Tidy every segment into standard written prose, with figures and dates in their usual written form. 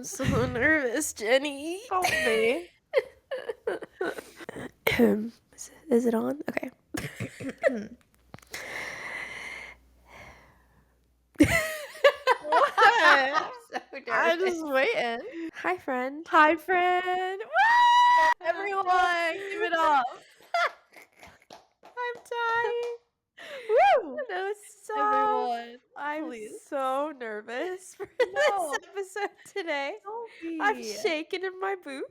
so nervous, Jenny. Don't be. Is it on? Okay. What? I'm so I'm nervous. just waiting. Hi, friend. Hi, friend. Woo! Everyone, give it up. I'm dying. Woo! No, Everyone, I'm please. so nervous for No, this episode today. don't I'm be. shaking in my boots.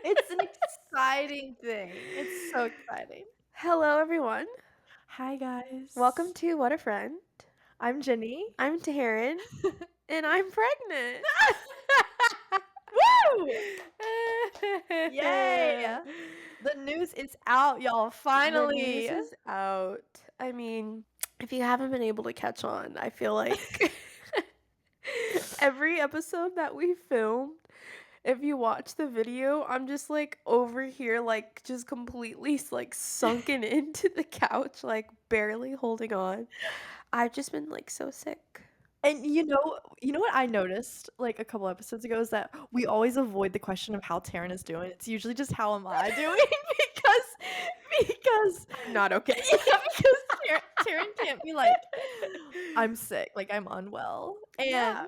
It's an exciting thing. It's so exciting. Hello, everyone. Hi, guys. Welcome to What a Friend. I'm Jenny. I'm Taryn, and I'm pregnant. Woo! Yay! The news is out, y'all. The Finally. news is out. I mean, if you haven't been able to catch on, I feel like every episode that we filmed, if you watch the video, I'm just like over here, like just completely like sunken into the couch, like barely holding on. I've just been like so sick. And you know what I noticed like a couple episodes ago is that we always avoid the question of how Taryn is doing. It's usually just how am I doing because I'm not okay. yeah, because Taryn can't be like I'm sick, like I'm unwell. Yeah,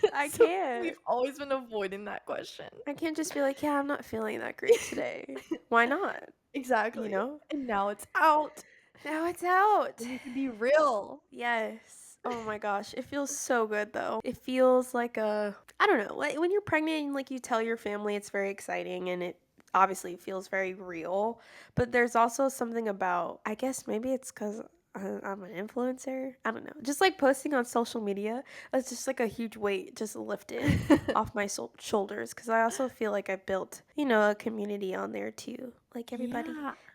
And I so can't. we've always been avoiding that question. I can't just be like, yeah, I'm not feeling that great today. Why not? Exactly. You know? And now it's out. Now it's out. We need to be real. Yes. Oh my gosh. It feels so good though. It feels like I don't know, like when you're pregnant and like you tell your family, it's very exciting and it obviously feels very real. But there's also something about, I guess maybe it's because I'm an influencer. I don't know. Just like posting on social media, it's just like a huge weight just lifted off my shoulders. Because I also feel like I built, a community on there too. Like Yeah.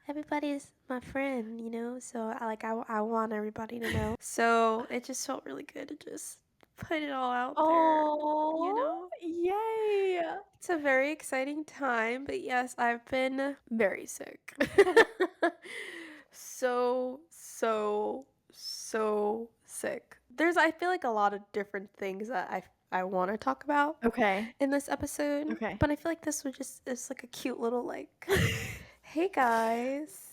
everybody's my friend, so I want everybody to know. So it just felt really good to just put it all out there. Oh, yay. It's a very exciting time, but yes, I've been very sick. So sick. I feel like a lot of different things that I want to talk about Okay. in this episode. Okay. But I feel like this would it's like a cute little like hey guys.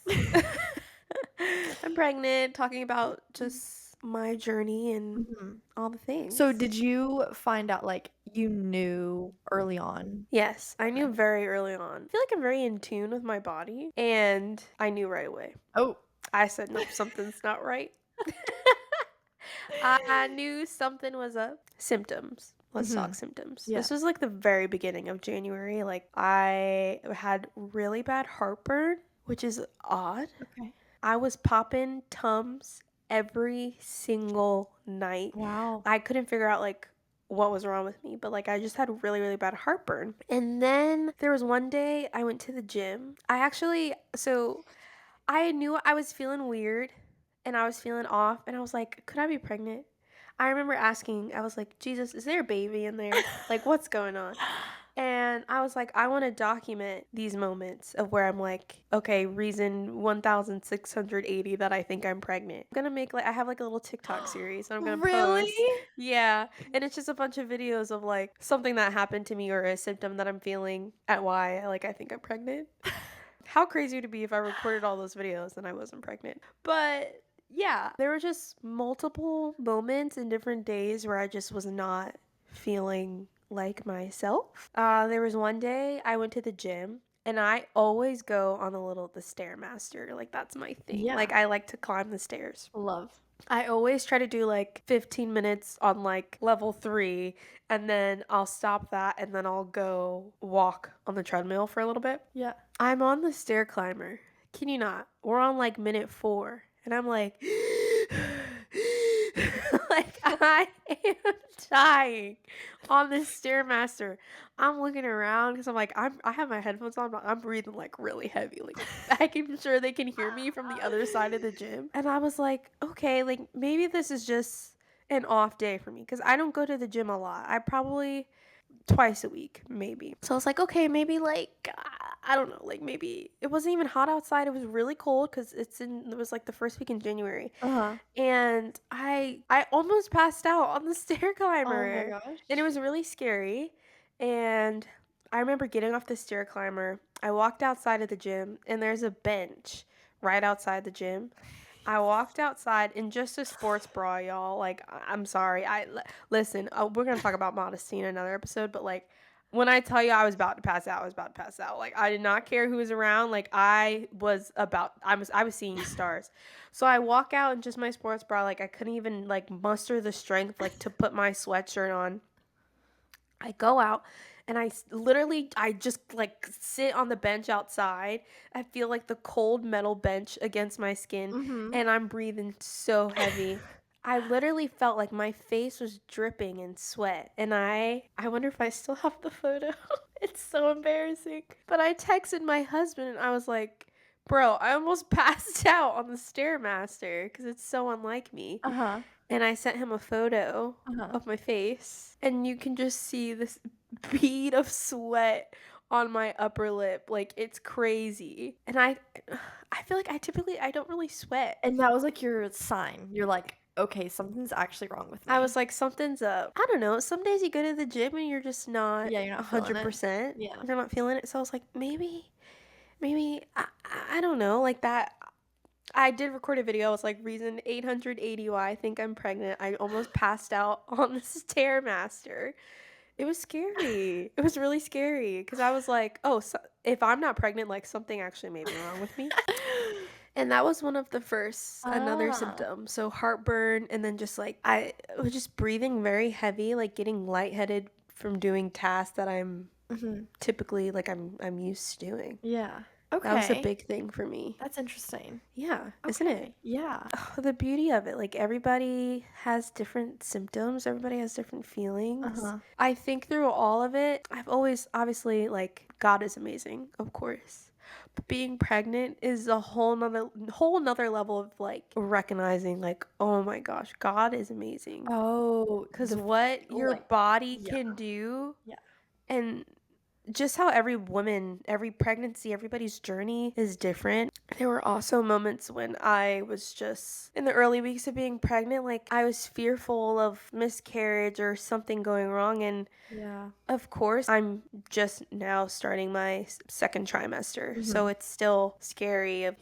I'm pregnant, talking about just my journey and Mhm. all the things. So did you find out like you knew early on? Yes, I knew very early on. I feel like I'm very in tune with my body, and I knew right away. Oh. I said, nope, something's not right. I knew something was up. Symptoms. Let's talk symptoms. Yeah. This was like the very beginning of January. Like I had really bad heartburn, which is odd. Okay. I was popping Tums every single night. Wow. I couldn't figure out like what was wrong with me, but like I just had really, really bad heartburn. And then there was one day I went to the gym. I knew I was feeling weird and I was feeling off and I was like, could I be pregnant? I remember asking, I was like, Jesus, is there a baby in there? Like, what's going on? And I was like, I want to document these moments of where I'm like, okay, reason 1680 that I think I'm pregnant. I'm gonna make I have like a little TikTok series and I'm gonna Really? post. Yeah. And it's just a bunch of videos of like something that happened to me or a symptom that I'm feeling at why I think I'm pregnant. How crazy would it be if I recorded all those videos and I wasn't pregnant? But yeah, there were just multiple moments in different days where I just was not feeling like myself. There was one day I went to the gym and I always go on the Stairmaster. Like that's my thing. Yeah. Like I like to climb the stairs. Love. I always try to do like 15 minutes on like level 3 and then I'll stop that and then I'll go walk on the treadmill for a little bit. Yeah. I'm on the stair climber. Can you not? We're on like minute 4 and I'm like like I am dying on this Stairmaster. I'm looking around because I'm like I have my headphones on, but I'm breathing like really heavy, like making sure they can hear me from the other side of the gym. And I was like, okay, like maybe this is just an off day for me because I don't go to the gym a lot. I probably twice a week, maybe. So I was like, okay, maybe like I don't know, like maybe it wasn't even hot outside. It was really cold because it was like the first week in January, and I almost passed out on the stair climber. Oh my gosh. And it was really scary. And I remember getting off the stair climber. I walked outside of the gym, and there's a bench right outside the gym. I walked outside in just a sports bra, y'all. Like, I'm sorry. Listen. We're gonna talk about modesty in another episode, but like, when I tell you I was about to pass out, I was about to pass out. Like, I did not care who was around. Like, I was seeing stars. So I walk out in just my sports bra. Like, I couldn't even like muster the strength like to put my sweatshirt on. I go out and I just like sit on the bench outside. I feel like the cold metal bench against my skin Mhm. and I'm breathing so heavy. I literally felt like my face was dripping in sweat and I wonder if I still have the photo. It's so embarrassing. But I texted my husband and I was like, "Bro, I almost passed out on the Stairmaster because it's so unlike me." Uh-huh. And I sent him a photo Uh-huh. of my face, and you can just see this bead of sweat on my upper lip. Like, it's crazy. And I feel like I don't really sweat. And that was, like, your sign. You're like, "Okay, something's actually wrong with I was me." like, something's up. I don't know. Some days you go to the gym and you're just not Yeah, you're not feeling it. 100%. Yeah. You're not feeling it. So I was like, maybe, I don't know. Like that. I did record a video. It's like reason 880 why I think I'm pregnant. I almost passed out on the Stairmaster. It was scary. It was really scary because I was like, oh, so if I'm not pregnant, like something actually may be wrong with me. And that was one of the first, another Ah. symptom. So heartburn, and then just like I was just breathing very heavy, like getting lightheaded from doing tasks that I'm Mhm. typically like I'm used to doing. Yeah. That was a Okay. big thing for me. That's interesting. Yeah, isn't it? Okay. Yeah. The beauty of it, like everybody has different symptoms, everybody has different feelings. Uh-huh. I think through all of it, I've always obviously like God is amazing, of course. But being pregnant is a whole nother level of like recognizing like, oh my gosh, God is amazing. Oh, Cause what your like, body yeah. can do Yeah. and just how every woman, every pregnancy, everybody's journey is different. There were also moments when I was just in the early weeks of being pregnant, like I was fearful of miscarriage or something going wrong. And Yeah. of course, I'm just now starting my second trimester. So Mhm. it's still scary of,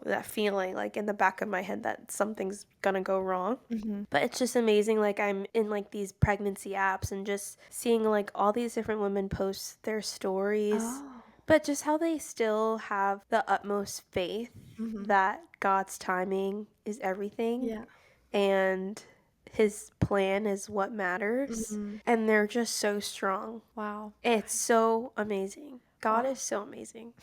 that feeling like in the back of my head that something's gonna go wrong. Mhm. But it's just amazing. Like, I'm in like these pregnancy apps and just seeing like all these different women post their stories, Oh. but just how they still have the utmost faith Mhm. that God's timing is everything Yeah. and his plan is what matters. Mhm. And they're just so strong. Wow. It's so amazing. God Wow. is so amazing.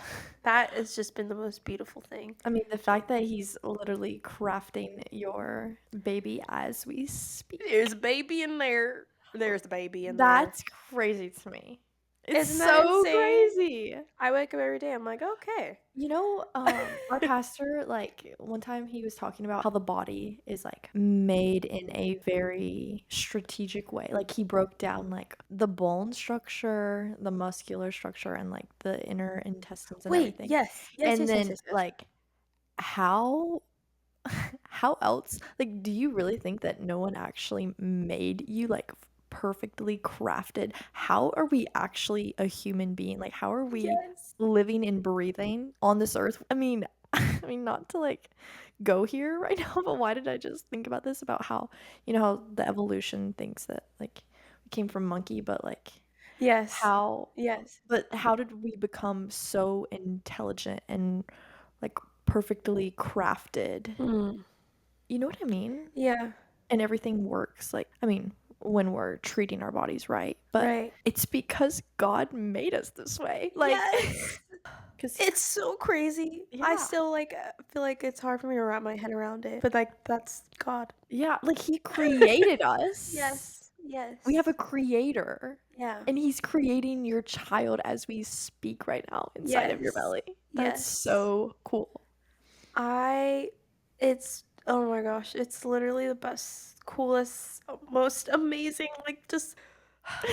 That has just been the most beautiful thing. I mean, the fact that he's literally crafting your baby as we speak. There's a baby in there. There's the baby in there. That's crazy to me. It's Isn't that so insane? crazy. I wake up every day. I'm like, okay. Our pastor, like, one time he was talking about how the body is, like, made in a very strategic way. Like, he broke down, like, the bone structure, the muscular structure, and, like, the inner intestines and Wait, everything. yes. Yes, And yes, yes, then, yes, yes. like, how how else like, do you really think that no one actually made you, like, perfectly crafted? How are we actually a human being? Like, how are we Yes. living and breathing on this earth? I mean I mean, not to, like, go here right now, but why did I just think about this? About how, how the evolution thinks that, like, we came from monkey, but, like, Yes. how Yes. how did we become so intelligent and, like, perfectly crafted? Mm. You know what I mean? Yeah. And everything works, like, I mean, when we're treating our bodies right, but Right. it's because God made us this way. Like, Yes. 'cause It's so crazy. I yeah. still like feel like it's hard for me to wrap my head around it. But like that's God. Yeah, like, He created us. Yes. We have a Yes. creator, Yeah. and He's creating your child as we speak right now inside of your Yes. belly. That's Yes. so cool. I it's oh my gosh, it's literally the best, coolest, most amazing, like just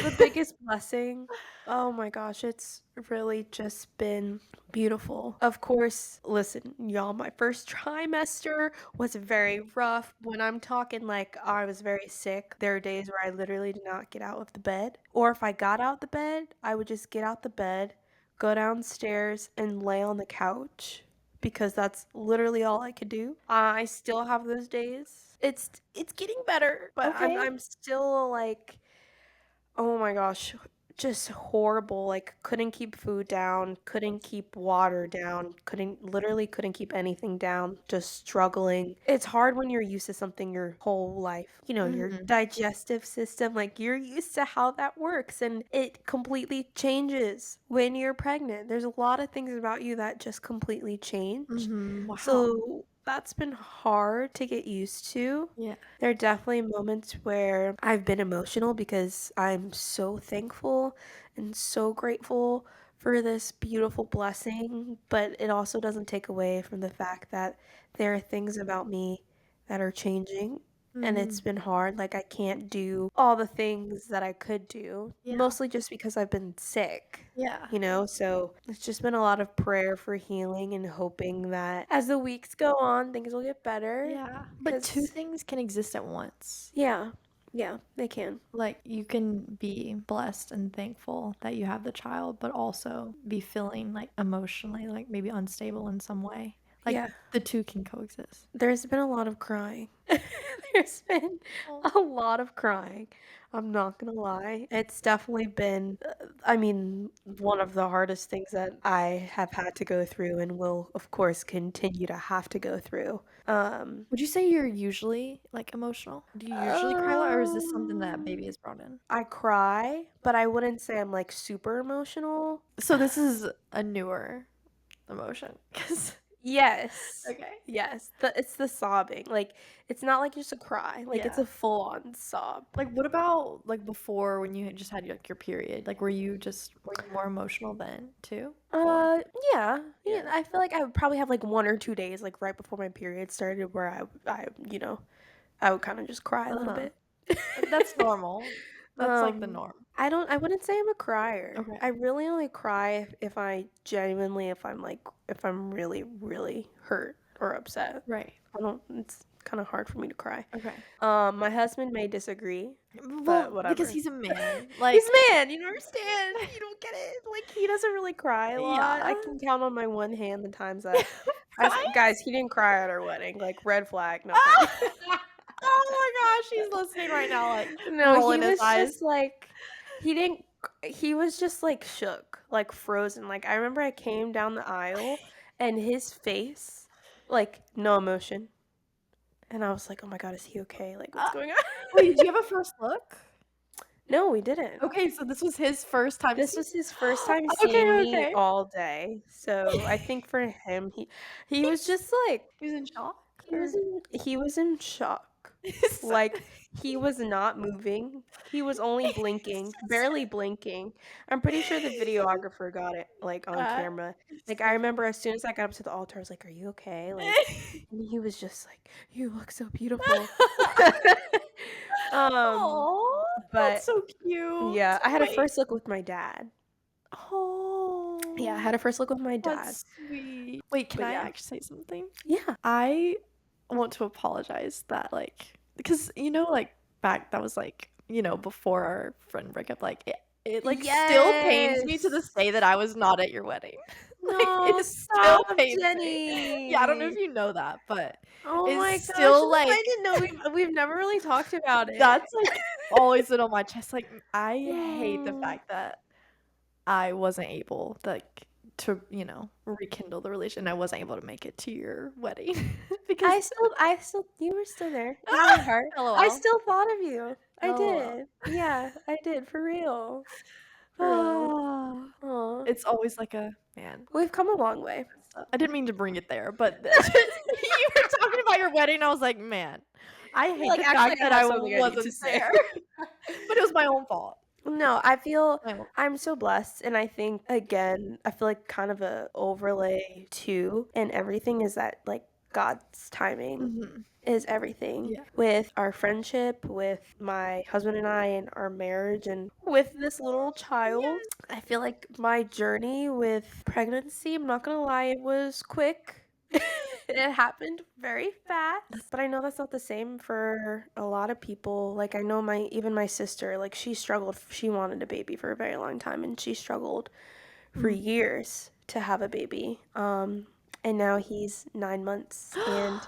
The biggest blessing, oh my gosh, it's really just been beautiful. Of course, listen, y'all, my first trimester was very rough. When I'm talking like I was very sick, there are days where I literally did not get out of the bed. Or if I got out the bed, I would just get out the bed, go downstairs, and lay on the couch because that's literally all I could do. I still have those days. It's getting better, but Okay. I'm still like, oh my gosh, just horrible. Like, couldn't keep food down, couldn't keep water down, literally couldn't keep anything down, just struggling. It's hard when you're used to something your whole life. You know, your Mhm. digestive system, like, you're used to how that works, and it completely changes when you're pregnant. There's a lot of things about you that just completely change. Mhm. Wow. So, that's been hard to get used to. Yeah. There are definitely moments where I've been emotional because I'm so thankful and so grateful for this beautiful blessing, but it also doesn't take away from the fact that there are things about me that are changing, and it's Mhm. been hard. Like, I can't do all the things that I could do, Yeah. mostly just because I've been sick. Yeah. You know, so it's just been a lot of prayer for healing and hoping that as the weeks go on, things will get better. Yeah. But two Because, things can exist at once. yeah, yeah, they can. Like, you can be blessed and thankful that you have the child, but also be feeling like emotionally, like maybe unstable in some way. Like, Yeah, the two can coexist. there's been a lot of crying. There's been Oh. a lot of crying. I'm not gonna lie. It's definitely been, I mean, one of the hardest things that I have had to go through and will, of course, continue to have to go through. Would you say you're usually like emotional? Do you usually cry a lot, or is this something that baby Um, has brought in? I cry, but I wouldn't say I'm like super emotional. So this is a newer emotion. 'Cause Yes. okay. Yes. It's the sobbing. Like, it's not like just a cry. Like, it's Yeah. a full-on sob. Like, what about like before when you had just had like your period? Like, were you more emotional then too? Or Uh, yeah. Yeah, yeah. I feel like I would probably have like 1 or 2 days like right before my period started where I would kind of just cry a little Uh-huh. bit. That's normal. That's like the Um, norm. I wouldn't say I'm a crier. Okay. I really only cry if I genuinely if I'm really really hurt or upset. Right. I don't It's kind of hard for me to cry. Okay. My husband may disagree, but Well, because whatever. he's a man. He's Like, a man, you don't understand. You don't get it. Like, he doesn't really cry a lot. yeah. I can count on my one hand the times that Right? guys, he didn't cry at our wedding. Like, red flag, no Ah! thanks. Oh my gosh, he's listening right now, like No, he rolling his was eyes. just like, he didn't, he was just like shook, like frozen. Like, I remember I came down the aisle and his face, like, no emotion. And I was like, oh my God, is he okay? Like, what's Uh, going on? Wait, did you have a first look? No, we didn't. Okay, so this was his first time This seeing. was his first time seeing Okay, me okay. all day. So I think for him, he was He's just like, he was in shock he was or in he was in shock. so Like, he was not moving. He was only blinking, barely blinking. I'm pretty sure the videographer got it, like, on uh, camera. it's Like, I so remember as soon as I got up to the altar, I was like, "Are you okay?" Like, funny. and he was just like, "You look so beautiful." Um, Aw, that's but so cute. yeah, I had a Wait. first look with my dad. Yeah, I Oh, had a first look with my dad. that's sweet. Wait, can But I yeah. actually say something? Yeah. I want to apologize that like because like back that was like before our friend breakup like it like still pains me to this Yes. day that I was not at your wedding. Like No, it still stop, pains me. Yeah, I don't know if Jenny. you know that, but Oh it's my gosh, still I like didn't know we've never really talked about it. that's like always been on my chest. Like I hate the Oh. fact that I wasn't able like to rekindle the relation. I wasn't able to make it to your wedding because I still you were still there in my heart. I LOL. still thought of you. I LOL. did. Yeah, I did, for real. For real. Ah, Aw. it's always like a man. We've come a long way. I didn't mean to bring it there, but just you were talking about your wedding, I was like, "Man, I You're hate like, the "Actually, fact I that have I something I need to wasn't say." there." But it was my own fault. No, I feel My own I'm so blessed, and I think, again, I feel like kind of a overlay too and everything is that, like, God's timing Mhm. is everything Yeah. with our friendship, with my husband and I, and our marriage, and with this little child. Yes. I feel like my journey with pregnancy, I'm not gonna lie, it was quick. It happened very fast. But I know that's not the same for a lot of people. Like I know even my sister, like she struggled. She wanted a baby for a very long time and she struggled for Mm. years to have a baby. And now he's 9 months and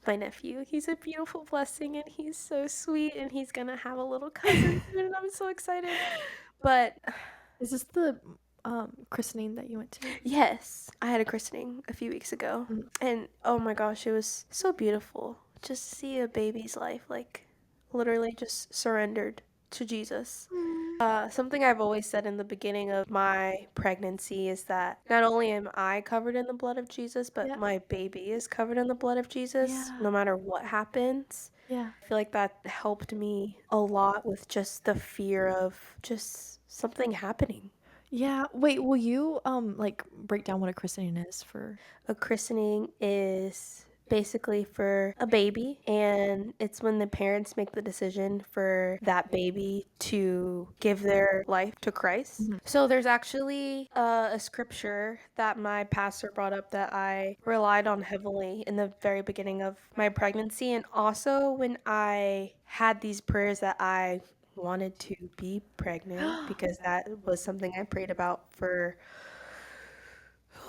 my nephew, he's a beautiful blessing and he's so sweet and he's gonna have a little cousin soon and I'm so excited. But Is this the, christening that you went to? yes, I had a christening a few weeks ago, Mhm. and oh my gosh, it was so beautiful just to see a baby's life like literally just surrendered to Jesus. Mm. Something I've always said in the beginning of my pregnancy is that not only am I covered in the blood of Jesus, but Yeah. my baby is covered in the blood of Jesus Yeah. no matter what happens. Yeah. I feel like that helped me a lot with just the fear of just something happening. Yeah. Wait, will you, like, break down what a christening is for A christening is basically for a baby, and it's when the parents make the decision for that baby to give their life to Christ. Mhm. So there's actually a scripture that my pastor brought up that I relied on heavily in the very beginning of my pregnancy, and also when I had these prayers that I wanted to be pregnant because that was something I prayed about for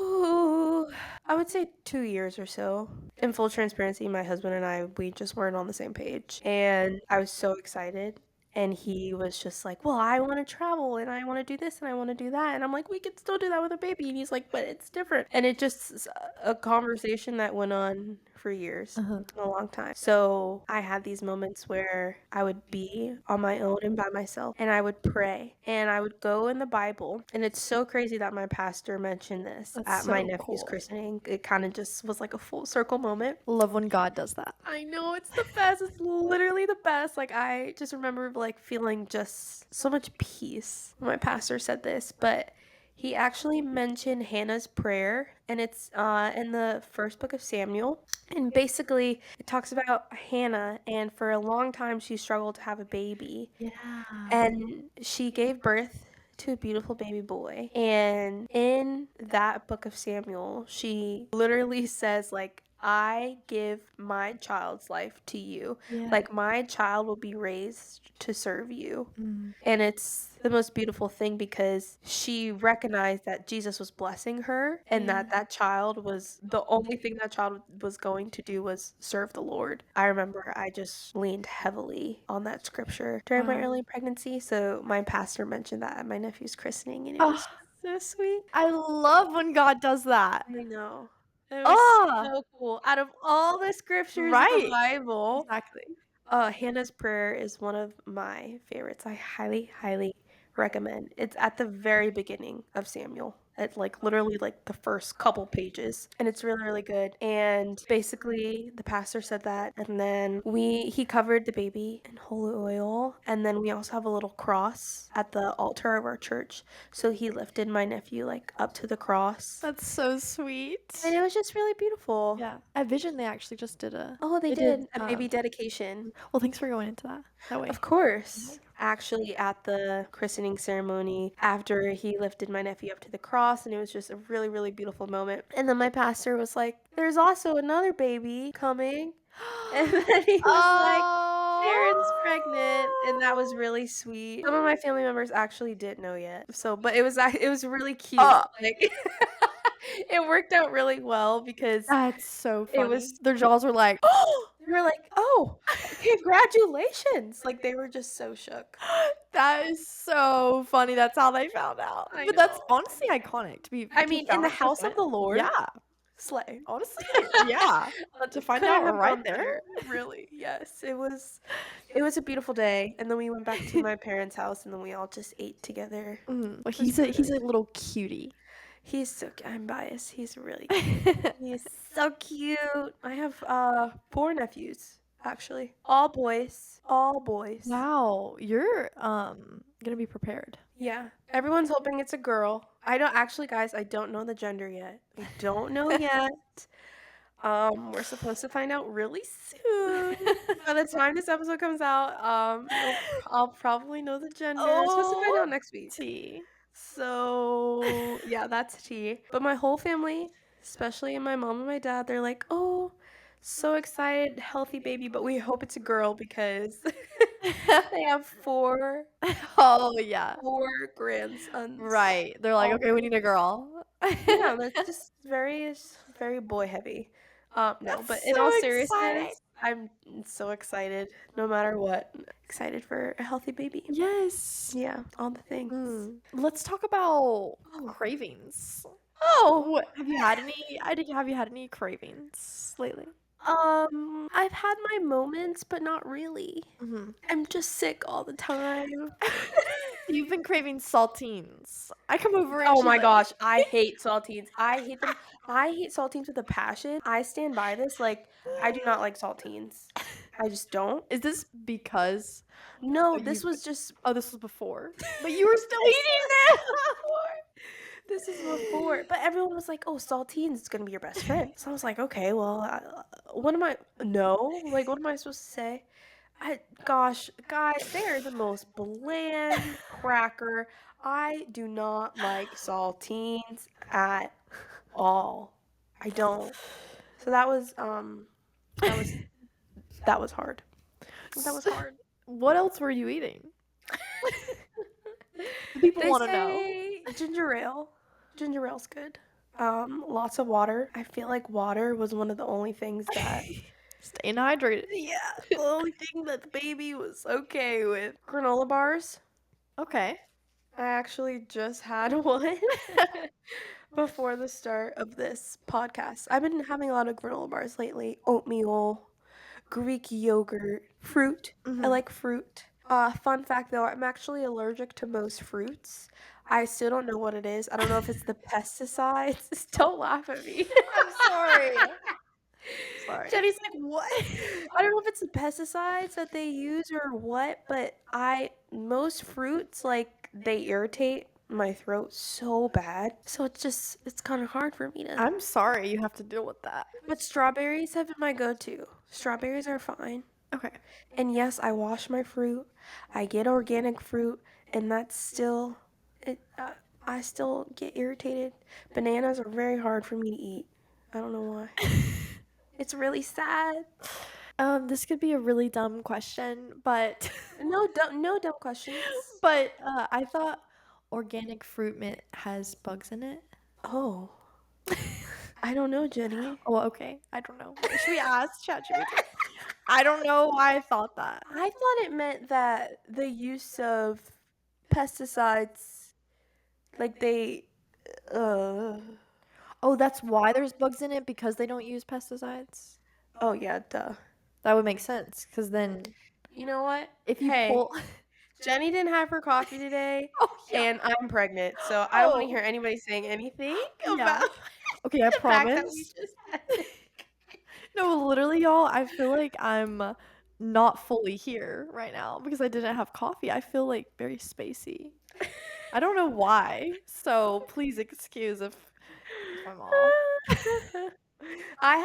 Ooh, I would say 2 years or so. In full transparency, my husband and I, we just weren't on the same page. And I was so excited. And he was just like, well, I want to travel and I want to do this and I want to do that. And I'm like, we could still do that with a baby. And he's like, but it's different. And it just is a conversation that went on for years, Uh-huh. a long time. So I had these moments where I would be on my own and by myself and I would pray and I would go in the Bible. And it's so crazy that my pastor mentioned this That's at my so nephew's cool. christening. It kind of just was like a full circle moment. Love when God does that. I know it's the best. It's literally the best. Like I just remember like feeling just so much peace when my pastor said this, but he actually mentioned Hannah's prayer and it's in the first book of Samuel. And basically it talks about Hannah and for a long time she struggled to have a baby Yeah. and she gave birth to a beautiful baby boy. And in that book of Samuel, she literally says, like, I give my child's life to you. Yeah. Like, my child will be raised to serve you. Mm. And it's the most beautiful thing because she recognized that Jesus was blessing her and Yeah. that that child was the only thing that child was going to do was serve the Lord. I remember I just leaned heavily on that scripture during my Wow. early pregnancy. So my pastor mentioned that at my nephew's christening and it Oh, was so sweet. I love when God does that. I know. It was Oh, so cool. Out of all the scriptures in the right. Bible, Exactly. Hannah's prayer is one of my favorites. I highly, highly recommend. It's at the very beginning of Samuel. At like literally like the first couple pages. And it's really, really good. And basically the pastor said that and then he covered the baby in holy oil. And then we also have a little cross at the altar of our church. So he lifted my nephew like up to the cross. That's so sweet. And it was just really beautiful. Yeah. At Vision, they actually just did Oh, they they did, did a baby dedication. well, thanks for going into that Of way. course. Actually, at the christening ceremony, after he lifted my nephew up to the cross, and it was just a really, really beautiful moment. And then my pastor was like, there's also another baby coming. And then he was like, Sharon's pregnant, and that was Oh. really sweet. Some of my family members actually didn't know yet. So, but it was really cute. Oh, Like it worked out really well because that's so it was funny. Their jaws were like, they were like, "Oh, congratulations." Like, they were just so shook. that is so funny. That's how they found out. I But that's know. honestly iconic I to mean, in found the out your house of friend. the Lord, Yeah, slay. honestly, yeah. To find Couldn't out have right gone there. better, really. Yes, it was a beautiful day, and then we went back to my parents' house, and then we all just ate together. Well, It was he's really a little cutie. He's so I'm biased. He's really cute. He's so cute. I have 4 nephews, actually. All boys. All boys. Wow, you're gonna be prepared. Yeah. Everyone's hoping it's a girl. I don't actually, guys, I don't know the gender yet. I don't know yet. We're supposed to find out really soon. By the time this episode comes out, I'll probably know the gender. We're supposed to find Oh, out next week. tea. So, yeah, that's tea. But my whole family, especially my mom and my dad, they're like, "Oh, so excited, healthy baby, but we hope it's a girl because they have Oh, yeah. four grandsons." Right. They're like, All "Okay, we need a girl." Yeah, that's just very boy heavy. No, but That's in all so exciting. seriousness, I'm so excited no matter what. Excited for a healthy baby. Yes. Yeah, all the things. Let's talk about Oh. cravings. Oh. What have you had any have you had any cravings lately? I've had my moments, but not really. Mhm. I'm just sick all the time. You've been craving saltines. I come over and Oh she's my like gosh, I hate saltines. I hate them. I hate saltines with a passion. I stand by this. Like, I do not like saltines. I just don't. Is this because No, this you've was just this was before, but you were still this eating was them? before. This is before. But everyone was like, "Oh, saltines is gonna be your best friend." So I was like, "Okay, well, what am I? No, like, what am I supposed to say?" Gosh, guys, they are the most bland cracker. I do not like saltines at all. I don't. So that was that was hard. That was hard. What else were you eating? The people They want to know. say ginger ale. Ginger ale's good. Lots of water. I feel like water was one of the only things that Staying hydrated. yeah, the only thing that the baby was okay with. Granola bars. Okay. I actually just had one before the start of this podcast. I've been having a lot of granola bars lately. Oatmeal, Greek yogurt, fruit. I Mhm. like fruit. Fun fact though, I'm actually allergic to most fruits. I still don't know what it is. I don't know if it's the pesticides. Don't laugh at me. I'm sorry. Sorry. Jenny's like, "What?" I don't know if it's the pesticides that they use or what, but most fruits, like, they irritate my throat so bad. So it's kind of hard for me to. I'm sorry you have to deal with that. But strawberries have been my go-to. Strawberries are fine. Okay. And yes, I wash my fruit. I get organic fruit, and that's still it. I still get irritated. Bananas are very hard for me to eat. I don't know why. It's really sad. This could be a really dumb question, but No dumb questions. I thought organic fruit has bugs in it. Oh, I don't know, Jenny. Oh, okay. I don't know. Should we ask ChatGPT? I don't know why I thought that. I thought it meant that the use of pesticides, like they, uh, Oh, that's why there's bugs in it because they don't use pesticides. oh yeah, duh. That would make sense because then You know what? if you Hey, pull Jenny didn't have her coffee today, Oh, yeah. and I'm pregnant, so I don't want to Oh, hear anybody saying anything yeah. about Okay, I the fact that we promise. just had. No, literally, y'all, I feel like I'm not fully here right now because I didn't have coffee. I feel like very spacey. I don't know why. So please excuse if I'm off. Coffee. I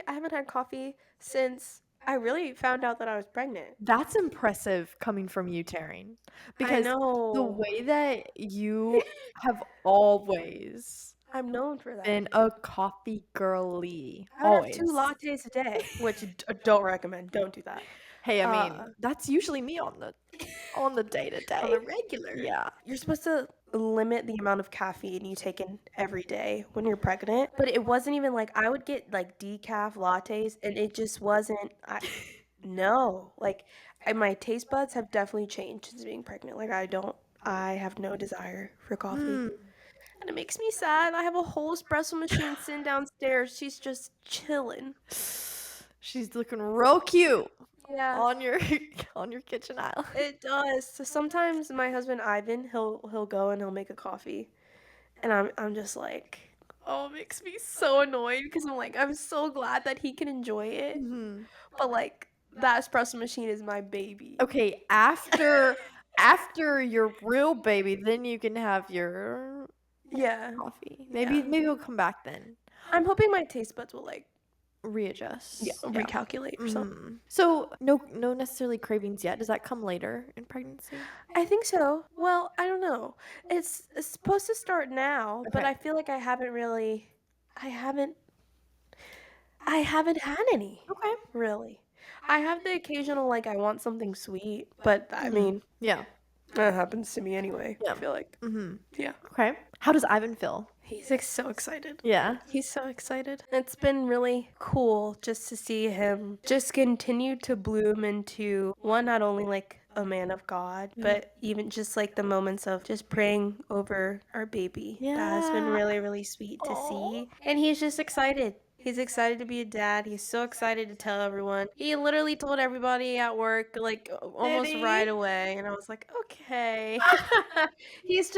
haven't had coffee since I really found out that I was pregnant. That's impressive coming from you, Taryn, I because the know. way that you have always I'm known for that. been a coffee girly, I would have two always. lattes a day, which don't recommend. Don't do that. Hey, I mean, Uh, that's usually me on the day to on day. a regular. Yeah. You're supposed to limit the amount of caffeine you take in every day when you're pregnant, but it wasn't even like I would get like decaf lattes and it just wasn't no. Like my taste buds have definitely changed since being pregnant. Like I have no desire for coffee. Hmm. And it makes me sad. I have a whole espresso machine sitting downstairs. She's just chilling. She's looking real cute Yeah. on your on your kitchen aisle. It does. So sometimes my husband Ivan, he'll go and he'll make a coffee, and I'm just like, oh, it makes me so annoyed because I'm like, I'm so glad that he can enjoy it, Mhm. but like that espresso machine is my baby. Okay, after your real baby, then you can have your Yeah. coffee. Yeah. Maybe we'll come back then. I'm hoping my taste buds will like Readjust. recalculate or something. So no necessarily cravings yet. Does that come later in pregnancy? I think so. Well, I don't know. It's supposed to start now, but Okay. I feel like I haven't had any. Okay. Really. I have the occasional like I want something sweet, but I mean, Yeah. that happens to me anyway. I Yeah. feel like. Yeah. Okay. How does Ivan feel? He's like so excited. Yeah. He's so excited. It's been really cool just to see him just continue to bloom into one, not only like a man of God, but even just like the moments of just praying over our baby. That has been Yeah. really, really sweet to see. And he's just excited. He's excited to be a dad. He's so excited to tell everyone. He literally told everybody at work, like, almost right away. And I was like, okay. He's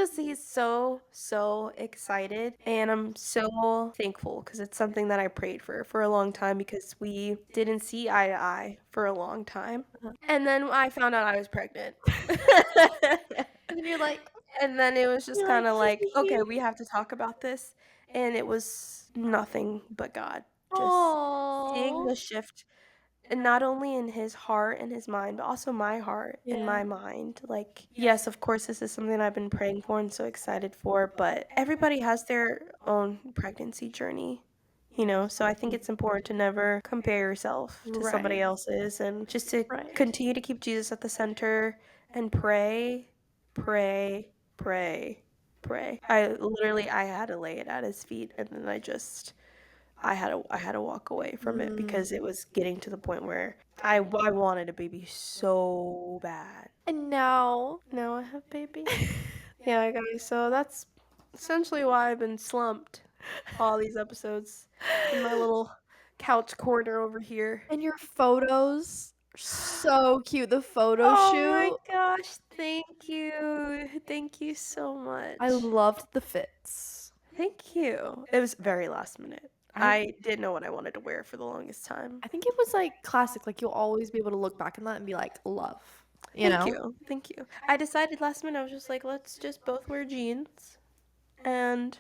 so excited. And I'm so thankful because it's something that I prayed for a long time because we didn't see eye to eye for a long time. And then I found out I was pregnant. And you're like, And then it was just you're kind of like, okay, "Hee." we have to talk about this. And it was nothing but God. Just seeing Aw. the shift, and not only in his heart and his mind, but also my heart and Yeah. my mind. Like, yes, of course, this is something I've been praying for and so excited for, but everybody has their own pregnancy journey. So I think it's important to never compare yourself to somebody Right. else's and just to Right. continue to keep Jesus at the center and pray, pray, pray, pray. I had to lay it at his feet, and then I had to walk away from it because it was getting to the point where I wanted a baby so bad. And now Now I have baby. Yeah, guys. So that's essentially why I've been slumped all these episodes in my little couch corner over here. and your photos are so cute. The photo Oh my shoot. gosh, thank you. Thank you so much. I loved the fits. Thank you. It was very last minute. I didn't know what I wanted to wear for the longest time. I think it was like classic. Like you'll always be able to look back on that and be like, love. Thank you. Thank you. I decided last minute, I was just like, let's just both wear jeans and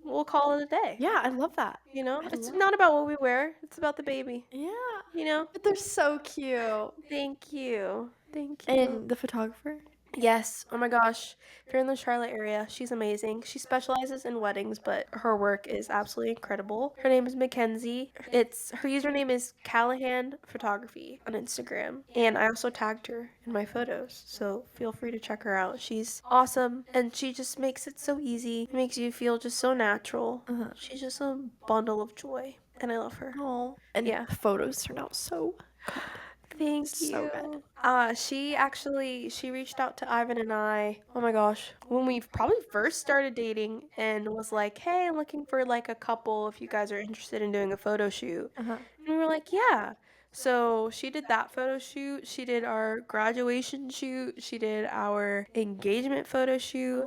we'll call it a day. Yeah, I love that. It's not about what we wear, it's about the baby. Yeah. But they're so cute. Thank you. Thank you. And the photographer? Yes. Oh my gosh. If you're in the Charlotte area, she's amazing. She specializes in weddings, but her work is absolutely incredible. Her name is Mackenzie. Her username is Callahan Photography on Instagram. And I also tagged her in my photos, so feel free to check her out. She's awesome, and she just makes it so easy. Makes you feel just so natural. She's just a bundle of joy, and I love her. Oh. And Yeah. the photos turned out so good. Thank So you. She reached out to Ivan and I, oh my gosh, when we probably first started dating and was like, hey, I'm looking for like a couple if you guys are interested in doing a photo shoot. And we were like, yeah. So she did that photo shoot. She did our graduation shoot. She did our engagement photo shoot.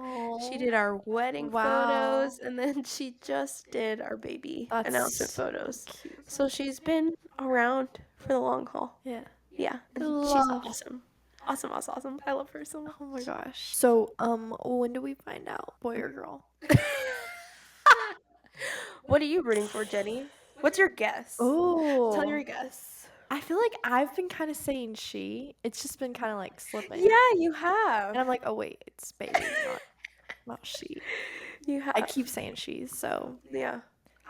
She did our wedding photos. And then she just did our baby announcement photos. Cute. So she's been around for the long haul. Yeah. Yeah. She's Love. awesome. Awesome. I love her so much. Oh my gosh. So, when do we find out, boy or girl? What are you rooting for, Jenny? What's your guess? Oh. Tell your guess. I feel like I've been kind of saying she. It's just been kind of like slipping. Yeah, you have. And I'm like, oh wait, it's baby, not she. You have. I keep saying she, so. Yeah.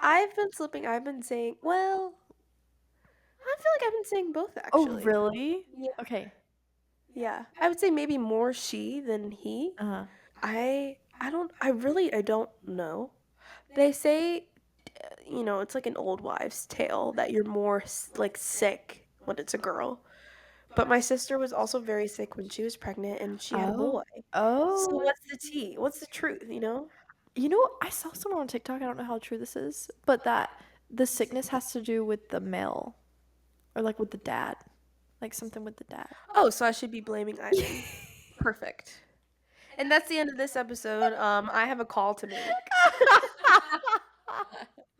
I've been slipping. I've been saying, well, I feel like I've been saying both Oh, actually. really? Yeah. Okay. Yeah. I would say maybe more she than he. I don't know. They say, it's like an old wives' tale that you're more like sick when it's a girl. But my sister was also very sick when she was pregnant and she had a boy. Oh. So what's the tea? What's the truth, I saw someone on TikTok, I don't know how true this is, but that the sickness has to do with the male or like with the dad. Like something with the dad. Oh, so I should be blaming Ivan. Perfect. And that's the end of this episode. I have a call to make.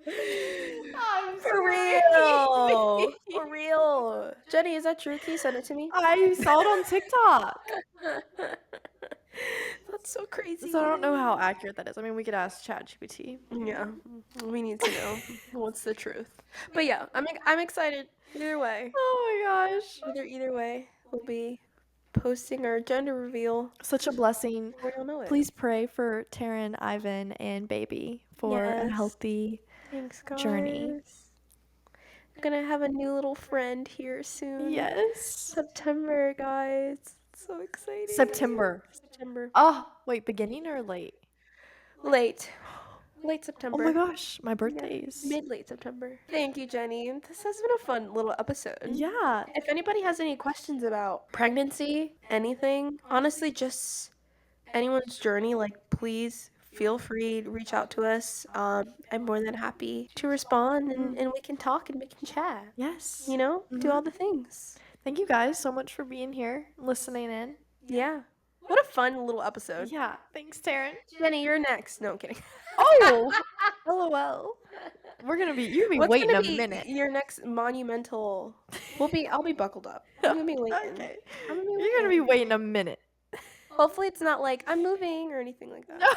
I'm For real. For real. Jenny, is that true? Can you send it to me? I saw it on TikTok. That's so crazy. So I don't know how accurate that is. I mean, we could ask ChatGPT. Yeah, we need to know what's the truth. But yeah, I'm excited. Either way, Oh my gosh. either way, we'll be posting our gender reveal. Such a blessing. We don't know it. Please pray for Taryn, Ivan, and baby for a Yes. healthy Thanks, guys. journey. Gonna have a new little friend here soon. Yes. September, guys. So exciting. September. September. Oh, wait, beginning or late? Late. Late Oh September. my gosh, my Yeah. birthday's. Mid-late September. Thank you, Jenny. This has been a fun little episode. Yeah. If anybody has any questions about pregnancy, anything, honestly, just anyone's journey, like, please feel free to reach out to us. I'm more than happy to respond, and we can talk and we can chat. Yes. You know, do all the things. Thank you guys so much for being here, listening in. Yeah. What a fun little episode. Yeah. Thanks, Taryn. Jenny, you're next. No, I'm kidding. Oh, LOL. You're gonna be What's waiting gonna a be minute. your next monumental? I'll be buckled up. I'm gonna be waiting. Okay. I'm gonna be You're gonna be waiting a minute. Hopefully, it's not like I'm moving or anything like that. No.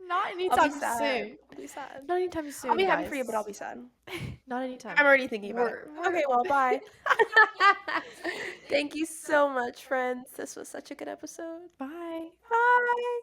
Not I'll be anytime sad. soon. I'll be sad. Not anytime soon. I'll be happy for you, guys. but I'll be sad. Not anytime. I'm already thinking about it. We're- Okay, well, bye. Thank you so much, friends. This was such a good episode. Bye. Bye.